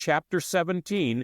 chapter 17,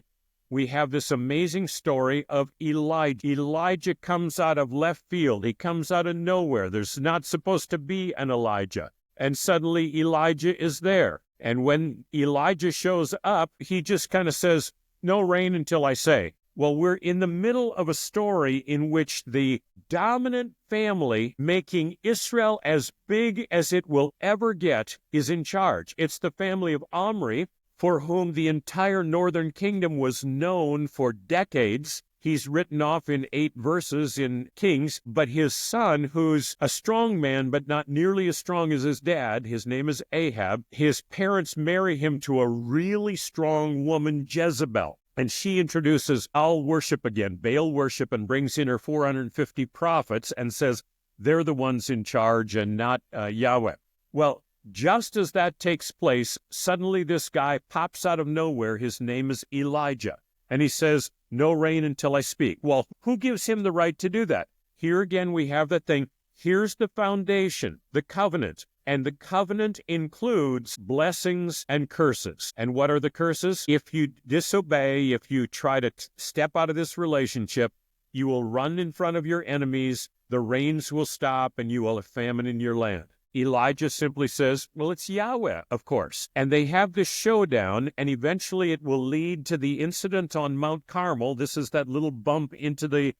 we have this amazing story of Elijah. Elijah comes out of left field. He comes out of nowhere. There's not supposed to be an Elijah. And suddenly Elijah is there. And when Elijah shows up, he just kind of says, "No rain until I say." Well, we're in the middle of a story in which the dominant family making Israel as big as it will ever get is in charge. It's the family of Omri, for whom the entire northern kingdom was known for decades. He's written off in 8 verses in Kings, but his son, who's a strong man but not nearly as strong as his dad, his name is Ahab, his parents marry him to a really strong woman, Jezebel. And she introduces Baal worship again, Baal worship, and brings in her 450 prophets and says they're the ones in charge and not Yahweh. Well, just as that takes place, suddenly this guy pops out of nowhere. His name is Elijah. And he says, "No rain until I speak." Well, who gives him the right to do that? Here again we have the thing. Here's the foundation, the covenant. And the covenant includes blessings and curses. And what are the curses? If you disobey, if you try to step out of this relationship, you will run in front of your enemies, the rains will stop, and you will have famine in your land. Elijah simply says, well, it's Yahweh, of course. And they have this showdown, and eventually it will lead to the incident on Mount Carmel. This is that little bump into the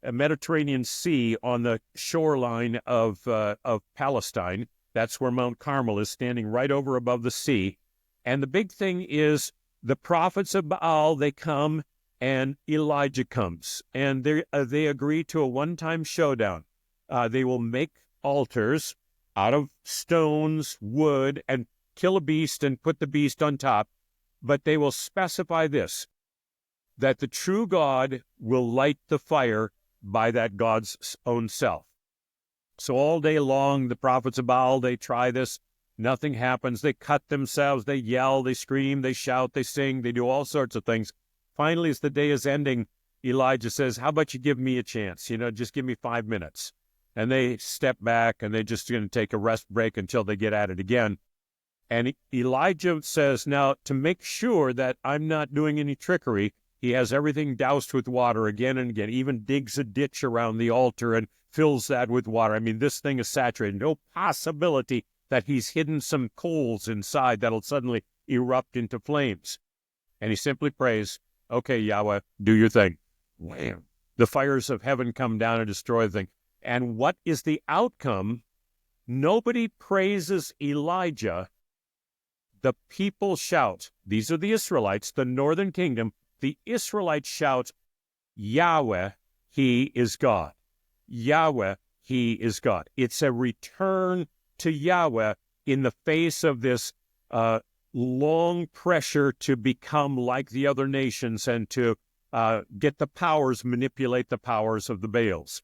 Mediterranean Sea on the shoreline of Palestine. That's where Mount Carmel is, standing right over above the sea. And the big thing is the prophets of Baal, they come, and Elijah comes. And they agree to a one-time showdown. They will make altars out of stones, wood, and kill a beast and put the beast on top. But they will specify this, that the true God will light the fire by that God's own self. So all day long, the prophets of Baal, they try this. Nothing happens. They cut themselves. They yell. They scream. They shout. They sing. They do all sorts of things. Finally, as the day is ending, Elijah says, how about you give me a chance? Just give me 5 minutes. And they step back, and they're just going to take a rest break until they get at it again. And Elijah says, now, to make sure that I'm not doing any trickery, he has everything doused with water again and again, even digs a ditch around the altar and fills that with water. I mean, this thing is saturated. No possibility that he's hidden some coals inside that'll suddenly erupt into flames. And he simply prays, okay, Yahweh, do your thing. Wham! The fires of heaven come down and destroy the thing. And what is the outcome? Nobody praises Elijah. The people shout. These are the Israelites, the northern kingdom. The Israelites shout, Yahweh, He is God. Yahweh, He is God. It's a return to Yahweh in the face of this long pressure to become like the other nations and to get the powers, manipulate the powers of the Baals.